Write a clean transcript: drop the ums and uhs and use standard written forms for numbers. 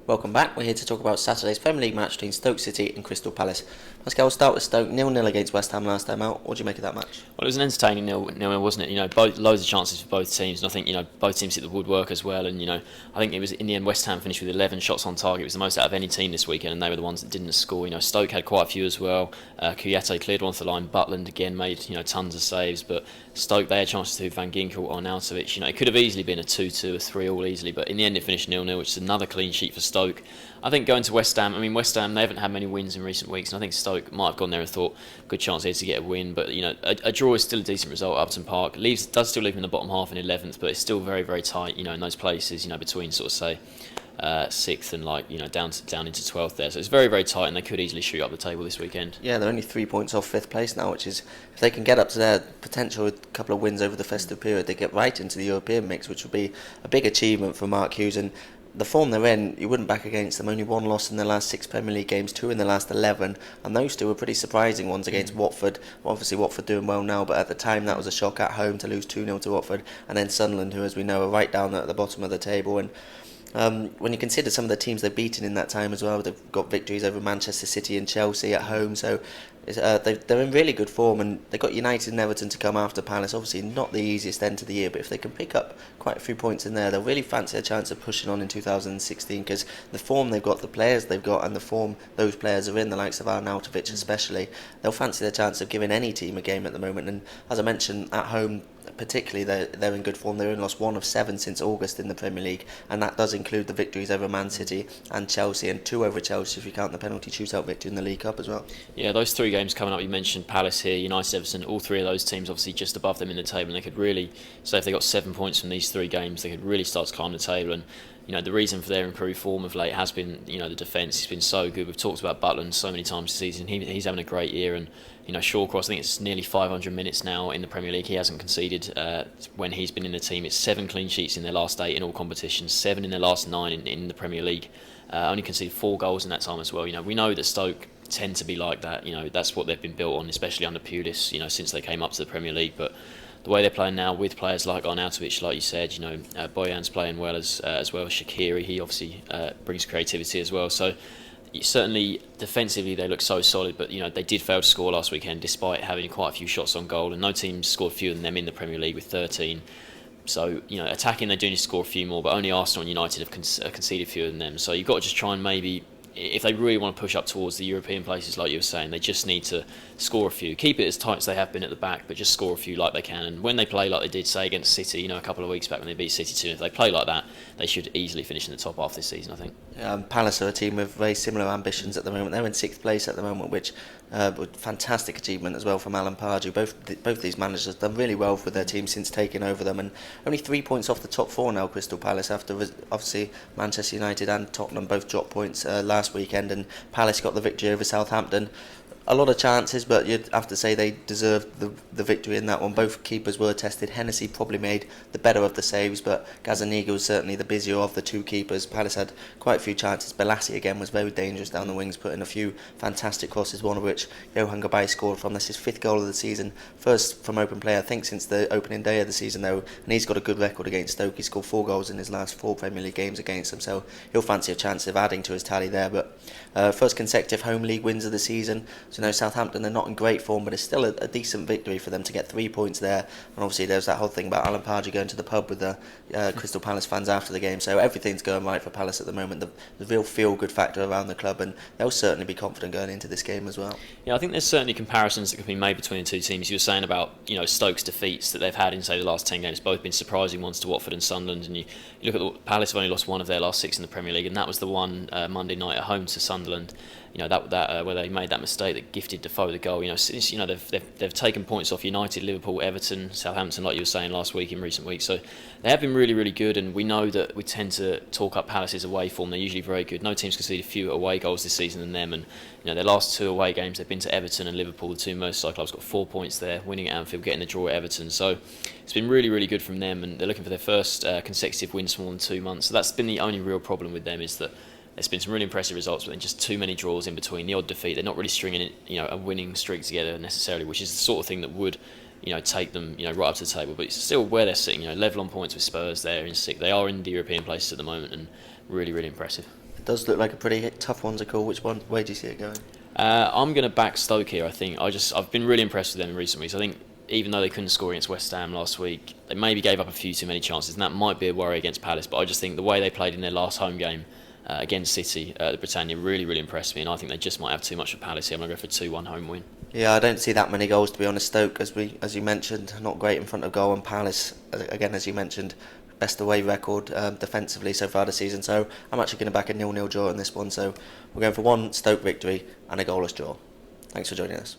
Welcome back. We're here to talk about Saturday's Premier League match between Stoke City and Crystal Palace. Pascal, we'll start with Stoke 0-0 against West Ham last time out. What do you make of that match? Well, it was an entertaining nil, wasn't it? Loads of chances for both teams, and I think both teams hit the woodwork as well. And I think it was in the end West Ham finished with 11 shots on target. It was the most out of any team this weekend, and they were the ones that didn't score. Stoke had quite a few as well. Kouyaté cleared one off the line. Butland again made tons of saves, but Stoke they had chances to Van Ginkel or Arnautovic. It could have easily been a 2-2 or 3-3 easily, but in the end it finished 0-0, which is another clean sheet for Stoke. I think going to West Ham, West Ham, they haven't had many wins in recent weeks, and I think Stoke might have gone there and thought, good chance here to get a win, but a draw is still a decent result at Upton Park. Does still leave them in the bottom half in 11th, but it's still very, very tight, in those places, between sort of say 6th and down into 12th there. So it's very, very tight, and they could easily shoot up the table this weekend. Yeah, they're only 3 points off 5th place now, which is, if they can get up to their potential with a couple of wins over the festive period, they get right into the European mix, which would be a big achievement for Mark Hughes. And the form they're in, you wouldn't back against them. Only one loss in the last 6 Premier League games, 2 in the last 11, and those 2 were pretty surprising ones against Watford. Obviously Watford doing well now, but at the time that was a shock at home to lose 2-0 to Watford, and then Sunderland, who as we know are right down at the bottom of the table. And when you consider some of the teams they've beaten in that time as well, they've got victories over Manchester City and Chelsea at home, so they're in really good form, and they've got United and Everton to come after Palace. Obviously not the easiest end to the year, but if they can pick up quite a few points in there, they'll really fancy a chance of pushing on in 2016, because the form they've got, the players they've got, and the form those players are in, the likes of Arnautovic especially, they'll fancy the chance of giving any team a game at the moment. And as I mentioned, at home particularly they're in good form. They've only lost 1 of 7 since August in the Premier League, and that does include the victories over Man City and Chelsea, and 2 over Chelsea if you count the penalty shootout victory in the League Cup as well. Yeah, those 3 games coming up, you mentioned Palace here, United, Everton, all 3 of those teams obviously just above them in the table, and they could really, so if they got 7 points from these 3 games, they could really start to climb the table. And the reason for their improved form of late has been, the defence. He's been so good. We've talked about Butland so many times this season. He's having a great year, and Shawcross, I think it's nearly 500 minutes now in the Premier League. He hasn't conceded when he's been in the team. It's 7 clean sheets in their last 8 in all competitions, 7 in their last 9 in the Premier League. Only conceded 4 goals in that time as well. We know that Stoke tend to be like that. That's what they've been built on, especially under Pulis. Since they came up to the Premier League, but the way they're playing now with players like Arnautovic, like you said, Boyan's playing well as well as Shaqiri. He obviously brings creativity as well. So certainly defensively they look so solid, but they did fail to score last weekend despite having quite a few shots on goal, and no team scored fewer than them in the Premier League with 13. So attacking they do need to score a few more, but only Arsenal and United have conceded fewer than them. So you've got to just try and maybe, if they really want to push up towards the European places, like you were saying, they just need to score a few. Keep it as tight as they have been at the back, but just score a few like they can. And when they play like they did, say, against City, a couple of weeks back when they beat City 2, if they play like that, they should easily finish in the top half this season, I think. Palace are a team with very similar ambitions at the moment. They're in 6th place at the moment, which was fantastic achievement as well from Alan Pardew. Both these managers have done really well for their team since taking over them, and only 3 points off the top 4 now, Crystal Palace, after obviously Manchester United and Tottenham both dropped points last weekend, and Palace got the victory over Southampton. A lot of chances, but you'd have to say they deserved the victory in that one. Both keepers were tested. Hennessy probably made the better of the saves, but Gazzaniga was certainly the busier of the 2 keepers. Palace had quite a few chances. Balassi again was very dangerous down the wings, putting a few fantastic crosses, one of which Johan Gabay scored from. That's his 5th goal of the season, first from open play I think since the opening day of the season though, and he's got a good record against Stoke. He scored 4 goals in his last 4 Premier League games against them, so he'll fancy a chance of adding to his tally there. But first consecutive home league wins of the season. So Southampton, they're not in great form, but it's still a decent victory for them to get 3 points there. And obviously there's that whole thing about Alan Pardew going to the pub with the Crystal Palace fans after the game, so everything's going right for Palace at the moment. The real feel-good factor around the club, and they'll certainly be confident going into this game as well. Yeah, I think there's certainly comparisons that can be made between the 2 teams. You were saying about Stoke's defeats that they've had in, say, the last 10 games, both been surprising ones to Watford and Sunderland, and you look at the Palace have only lost 1 of their last 6 in the Premier League, and that was the one Monday night at home to Sunderland. That where they made that mistake that gifted Defoe the goal. Since they've taken points off United, Liverpool, Everton, Southampton, like you were saying last week in recent weeks. So they have been really, really good, and we know that we tend to talk up Palace's away form. They're usually very good. No team's conceded fewer away goals this season than them, and their last 2 away games they've been to Everton and Liverpool. The 2 Merseyside clubs got 4 points there, winning at Anfield, getting the draw at Everton. So it's been really, really good from them, and they're looking for their first consecutive wins for more than 2 months. So that's been the only real problem with them, is that there's been some really impressive results, but then just too many draws in between. The odd defeat, they're not really stringing it, a winning streak together necessarily, which is the sort of thing that would, take them, right up to the table. But it's still where they're sitting, level on points with Spurs. They're in 6th. They are in the European places at the moment, and really, really impressive. does look like a pretty tough one to call. Which one? Where do you see it going? I'm going to back Stoke here. I think I've been really impressed with them in recent weeks. I think even though they couldn't score against West Ham last week, they maybe gave up a few too many chances, and that might be a worry against Palace. But I just think the way they played in their last home game against City at the Britannia really, really impressed me, and I think they just might have too much for Palace here. I'm going to go for a 2-1 home win. Yeah, I don't see that many goals, to be honest. Stoke, as you mentioned, not great in front of goal, and Palace, again, as you mentioned, best away record defensively so far this season. So I'm actually going to back a 0-0 draw in this one. So we're going for one Stoke victory and a goalless draw. Thanks for joining us.